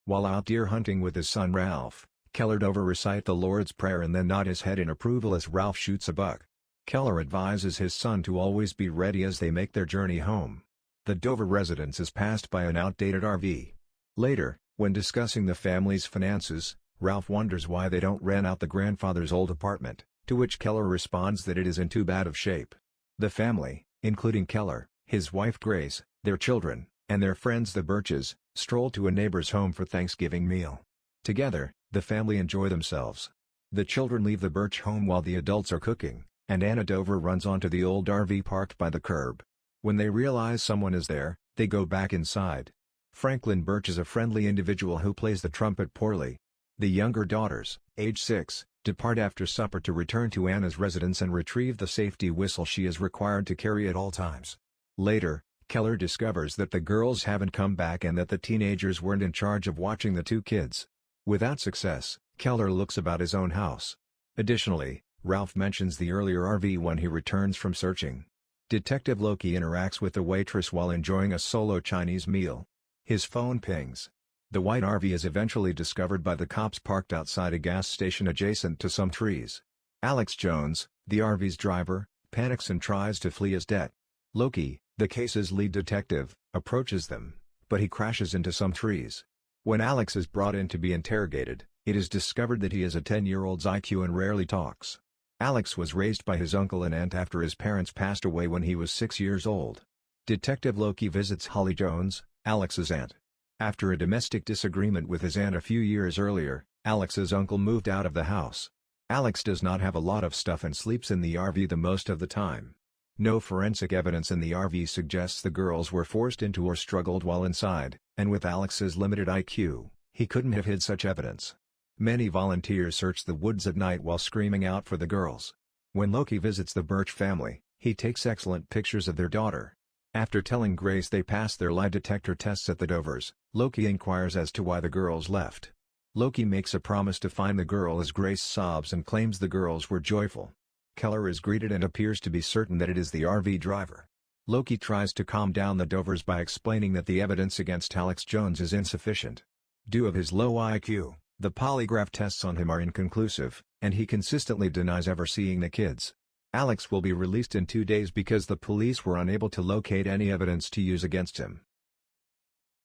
While out deer hunting with his son Ralph, Keller Dover recite the Lord's Prayer and then nod his head in approval as Ralph shoots a buck. Keller advises his son to always be ready as they make their journey home. The Dover residence is passed by an outdated RV. Later, when discussing the family's finances, Ralph wonders why they don't rent out the grandfather's old apartment, to which Keller responds that it is in too bad of shape. The family, including Keller, his wife Grace, their children, and their friends the Birches, stroll to a neighbor's home for Thanksgiving meal. Together, the family enjoy themselves. The children leave the Birch home while the adults are cooking, and Anna Dover runs onto the old RV parked by the curb. When they realize someone is there, they go back inside. Franklin Birch is a friendly individual who plays the trumpet poorly. The younger daughters, age 6, depart after supper to return to Anna's residence and retrieve the safety whistle she is required to carry at all times. Later, Keller discovers that the girls haven't come back and that the teenagers weren't in charge of watching the two kids. Without success, Keller looks about his own house. Additionally, Ralph mentions the earlier RV when he returns from searching. Detective Loki interacts with the waitress while enjoying a solo Chinese meal. His phone pings. The white RV is eventually discovered by the cops parked outside a gas station adjacent to some trees. Alex Jones, the RV's driver, panics and tries to flee his debt. Loki, the case's lead detective, approaches them, but he crashes into some trees. When Alex is brought in to be interrogated, it is discovered that he has a 10-year-old's IQ and rarely talks. Alex was raised by his uncle and aunt after his parents passed away when he was 6 years old. Detective Loki visits Holly Jones, Alex's aunt. After a domestic disagreement with his aunt a few years earlier, Alex's uncle moved out of the house. Alex does not have a lot of stuff and sleeps in the RV the most of the time. No forensic evidence in the RV suggests the girls were forced into or struggled while inside, and with Alex's limited IQ, he couldn't have hid such evidence. Many volunteers search the woods at night while screaming out for the girls. When Loki visits the Birch family, he takes excellent pictures of their daughter. After telling Grace they passed their lie detector tests at the Dovers, Loki inquires as to why the girls left. Loki makes a promise to find the girl as Grace sobs and claims the girls were joyful. Keller is greeted and appears to be certain that it is the RV driver. Loki tries to calm down the Dovers by explaining that the evidence against Alex Jones is insufficient. Due of his low IQ, the polygraph tests on him are inconclusive, and he consistently denies ever seeing the kids. Alex will be released in 2 days because the police were unable to locate any evidence to use against him.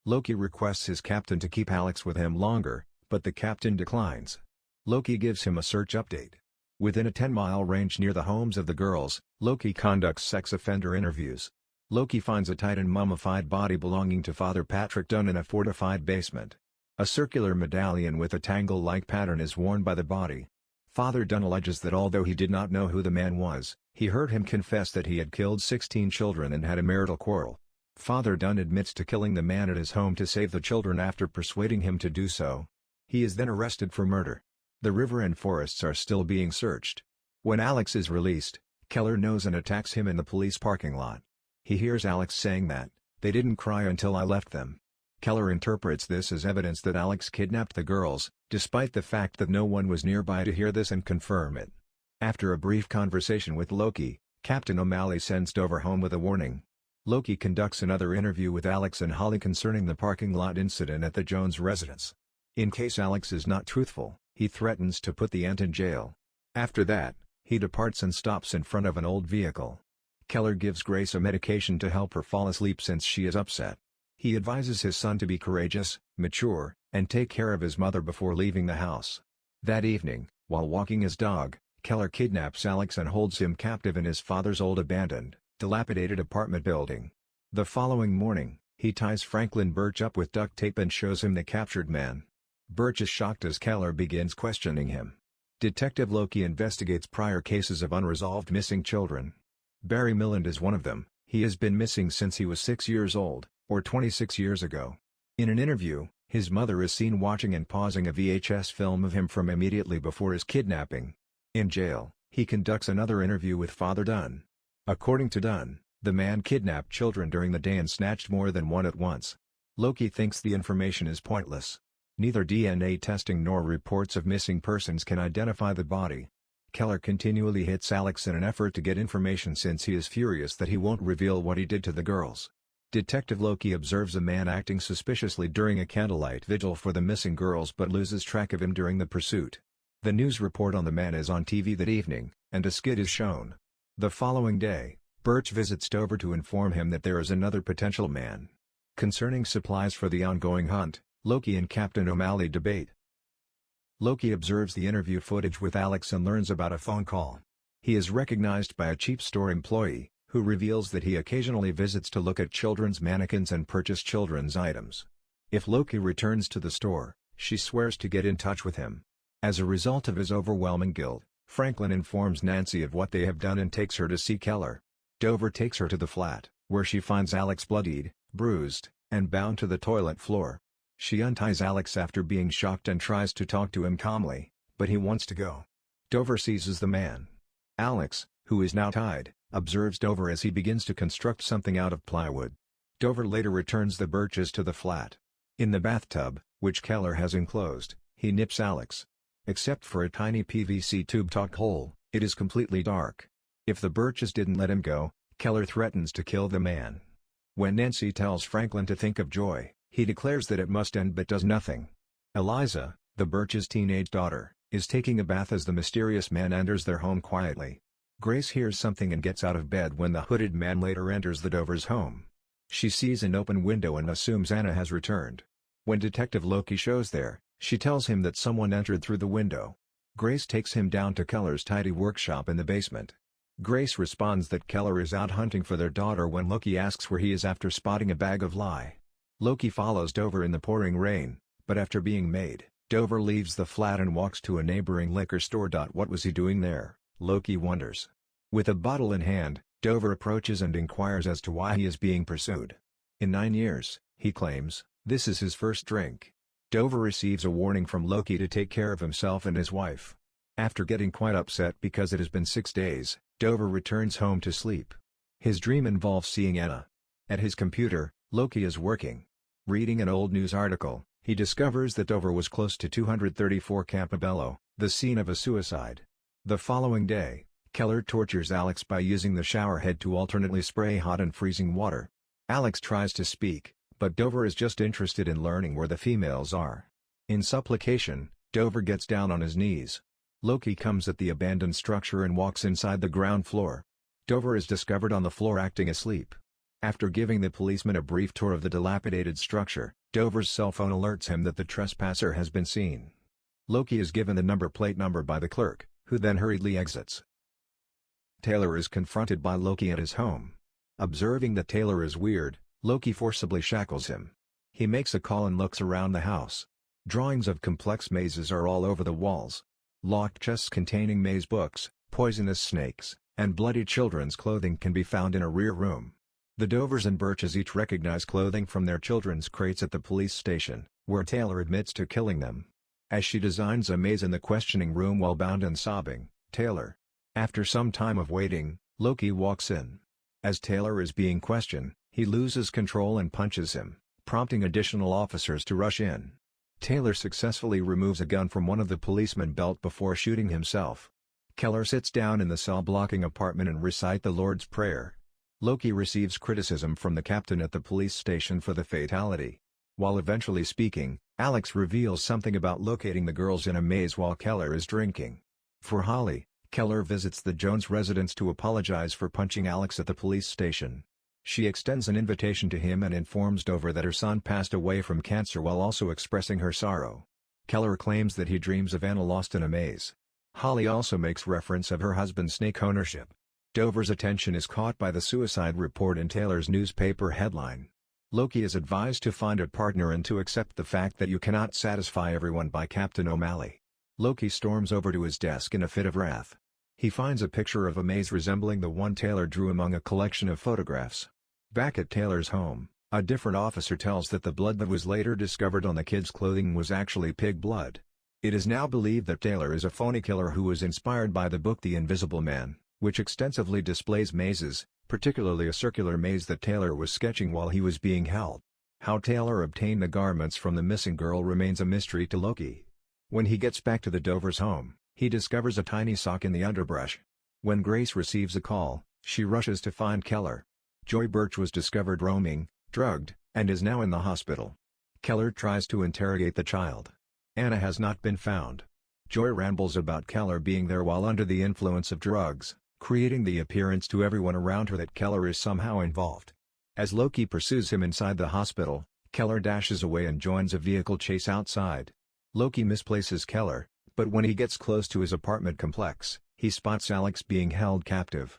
Loki requests his captain to keep Alex with him longer, but the captain declines. Loki gives him a search update. Within a 10-mile range near the homes of the girls, Loki conducts sex offender interviews. Loki finds a tight and mummified body belonging to Father Patrick Dunn in a fortified basement. A circular medallion with a tangle-like pattern is worn by the body. Father Dunn alleges that although he did not know who the man was, he heard him confess that he had killed 16 children and had a marital quarrel. Father Dunn admits to killing the man at his home to save the children after persuading him to do so. He is then arrested for murder. The river and forests are still being searched. When Alex is released, Keller knows and attacks him in the police parking lot. He hears Alex saying that, "They didn't cry until I left them." Keller interprets this as evidence that Alex kidnapped the girls, despite the fact that no one was nearby to hear this and confirm it. After a brief conversation with Loki, Captain O'Malley sends Dover home with a warning. Loki conducts another interview with Alex and Holly concerning the parking lot incident at the Jones residence. In case Alex is not truthful, he threatens to put the aunt in jail. After that, he departs and stops in front of an old vehicle. Keller gives Grace a medication to help her fall asleep since she is upset. He advises his son to be courageous, mature, and take care of his mother before leaving the house. That evening, while walking his dog, Keller kidnaps Alex and holds him captive in his father's old abandoned, dilapidated apartment building. The following morning, he ties Franklin Birch up with duct tape and shows him the captured man. Birch is shocked as Keller begins questioning him. Detective Loki investigates prior cases of unresolved missing children. Barry Milland is one of them. He has been missing since he was 6 years old, or 26 years ago. In an interview, his mother is seen watching and pausing a VHS film of him from immediately before his kidnapping. In jail, he conducts another interview with Father Dunn. According to Dunn, the man kidnapped children during the day and snatched more than one at once. Loki thinks the information is pointless. Neither DNA testing nor reports of missing persons can identify the body. Keller continually hits Alex in an effort to get information since he is furious that he won't reveal what he did to the girls. Detective Loki observes a man acting suspiciously during a candlelight vigil for the missing girls but loses track of him during the pursuit. The news report on the man is on TV that evening, and a skit is shown. The following day, Birch visits Dover to inform him that there is another potential man. Concerning supplies for the ongoing hunt, Loki and Captain O'Malley debate. Loki observes the interview footage with Alex and learns about a phone call. He is recognized by a cheap store employee, who reveals that he occasionally visits to look at children's mannequins and purchase children's items. If Loki returns to the store, she swears to get in touch with him. As a result of his overwhelming guilt, Franklin informs Nancy of what they have done and takes her to see Keller. Dover takes her to the flat, where she finds Alex bloodied, bruised, and bound to the toilet floor. She unties Alex after being shocked and tries to talk to him calmly, but he wants to go. Dover seizes the man. Alex, who is now tied, observes Dover as he begins to construct something out of plywood. Dover later returns the Birches to the flat. In the bathtub, which Keller has enclosed, he nips Alex. Except for a tiny PVC tube talk hole, it is completely dark. If the Birches didn't let him go, Keller threatens to kill the man. When Nancy tells Franklin to think of Joy, he declares that it must end but does nothing. Eliza, the Birches' teenage daughter, is taking a bath as the mysterious man enters their home quietly. Grace hears something and gets out of bed when the hooded man later enters the Dovers' home. She sees an open window and assumes Anna has returned. When Detective Loki shows there, she tells him that someone entered through the window. Grace takes him down to Keller's tidy workshop in the basement. Grace responds that Keller is out hunting for their daughter when Loki asks where he is after spotting a bag of lye. Loki follows Dover in the pouring rain, but after being made, Dover leaves the flat and walks to a neighboring liquor store. What was he doing there? Loki wonders. With a bottle in hand, Dover approaches and inquires as to why he is being pursued. In 9 years, he claims, this is his first drink. Dover receives a warning from Loki to take care of himself and his wife. After getting quite upset because it has been 6 days, Dover returns home to sleep. His dream involves seeing Anna. At his computer, Loki is working. Reading an old news article, he discovers that Dover was close to 234 Campobello, the scene of a suicide. The following day, Keller tortures Alex by using the shower head to alternately spray hot and freezing water. Alex tries to speak, but Dover is just interested in learning where the females are. In supplication, Dover gets down on his knees. Loki comes at the abandoned structure and walks inside the ground floor. Dover is discovered on the floor acting asleep. After giving the policeman a brief tour of the dilapidated structure, Dover's cell phone alerts him that the trespasser has been seen. Loki is given the number plate number by the clerk, who then hurriedly exits. Taylor is confronted by Loki at his home. Observing that Taylor is weird, Loki forcibly shackles him. He makes a call and looks around the house. Drawings of complex mazes are all over the walls. Locked chests containing maze books, poisonous snakes, and bloody children's clothing can be found in a rear room. The Dovers and Birches each recognize clothing from their children's crates at the police station, where Taylor admits to killing them. As she designs a maze in the questioning room while bound and sobbing, Taylor. After some time of waiting, Loki walks in. As Taylor is being questioned, he loses control and punches him, prompting additional officers to rush in. Taylor successfully removes a gun from one of the policemen's belt before shooting himself. Keller sits down in the cell-blocking apartment and recite the Lord's Prayer. Loki receives criticism from the captain at the police station for the fatality. While eventually speaking, Alex reveals something about locating the girls in a maze while Keller is drinking. For Holly, Keller visits the Jones residence to apologize for punching Alex at the police station. She extends an invitation to him and informs Dover that her son passed away from cancer while also expressing her sorrow. Keller claims that he dreams of Anna lost in a maze. Holly also makes reference of her husband's snake ownership. Dover's attention is caught by the suicide report in Taylor's newspaper headline. Loki is advised to find a partner and to accept the fact that you cannot satisfy everyone by Captain O'Malley. Loki storms over to his desk in a fit of wrath. He finds a picture of a maze resembling the one Taylor drew among a collection of photographs. Back at Taylor's home, a different officer tells that the blood that was later discovered on the kids' clothing was actually pig blood. It is now believed that Taylor is a phony killer who was inspired by the book The Invisible Man, which extensively displays mazes, particularly a circular maze that Taylor was sketching while he was being held. How Taylor obtained the garments from the missing girl remains a mystery to Loki. When he gets back to the Dovers' home, he discovers a tiny sock in the underbrush. When Grace receives a call, she rushes to find Keller. Joy Birch was discovered roaming, drugged, and is now in the hospital. Keller tries to interrogate the child. Anna has not been found. Joy rambles about Keller being there while under the influence of drugs, creating the appearance to everyone around her that Keller is somehow involved. As Loki pursues him inside the hospital, Keller dashes away and joins a vehicle chase outside. Loki misplaces Keller, but when he gets close to his apartment complex, he spots Alex being held captive.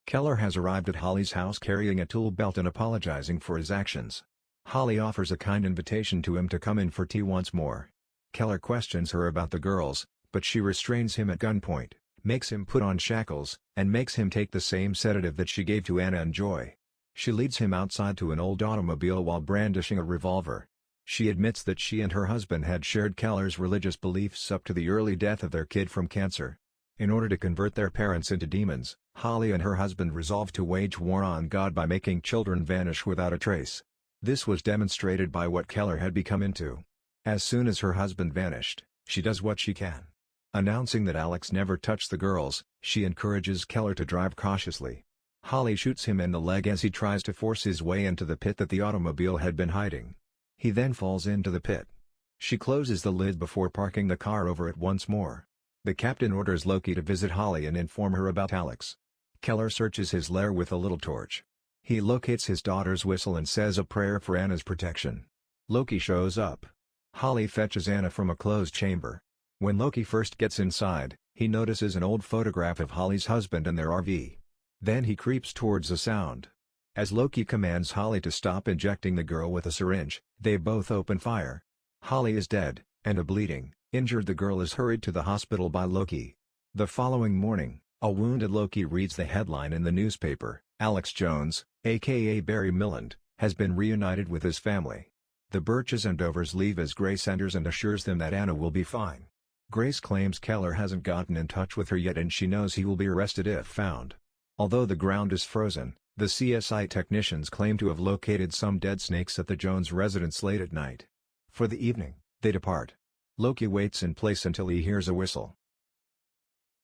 Keller has arrived at Holly's house carrying a tool belt and apologizing for his actions. Holly offers a kind invitation to him to come in for tea once more. Keller questions her about the girls, but she restrains him at gunpoint, makes him put on shackles, and makes him take the same sedative that she gave to Anna and Joy. She leads him outside to an old automobile while brandishing a revolver. She admits that she and her husband had shared Keller's religious beliefs up to the early death of their kid from cancer. In order to convert their parents into demons, Holly and her husband resolved to wage war on God by making children vanish without a trace. This was demonstrated by what Keller had become into. As soon as her husband vanished, she does what she can. Announcing that Alex never touched the girls, she encourages Keller to drive cautiously. Holly shoots him in the leg as he tries to force his way into the pit that the automobile had been hiding. He then falls into the pit. She closes the lid before parking the car over it once more. The captain orders Loki to visit Holly and inform her about Alex. Keller searches his lair with a little torch. He locates his daughter's whistle and says a prayer for Anna's protection. Loki shows up. Holly fetches Anna from a closed chamber. When Loki first gets inside, he notices an old photograph of Holly's husband and their RV. Then he creeps towards the sound. As Loki commands Holly to stop injecting the girl with a syringe, they both open fire. Holly is dead, and a bleeding, injured the girl is hurried to the hospital by Loki. The following morning, a wounded Loki reads the headline in the newspaper: Alex Jones, aka Barry Milland, has been reunited with his family. The Birches and Dovers leave as Grace enters and assures them that Anna will be fine. Grace claims Keller hasn't gotten in touch with her yet and she knows he will be arrested if found. Although the ground is frozen, the CSI technicians claim to have located some dead snakes at the Jones residence late at night. For the evening, they depart. Loki waits in place until he hears a whistle.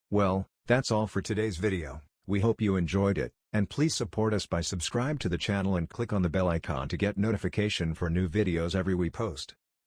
Well, that's all for today's video. We hope you enjoyed it, and please support us by subscribe to the channel and click on the bell icon to get notification for new videos every we post.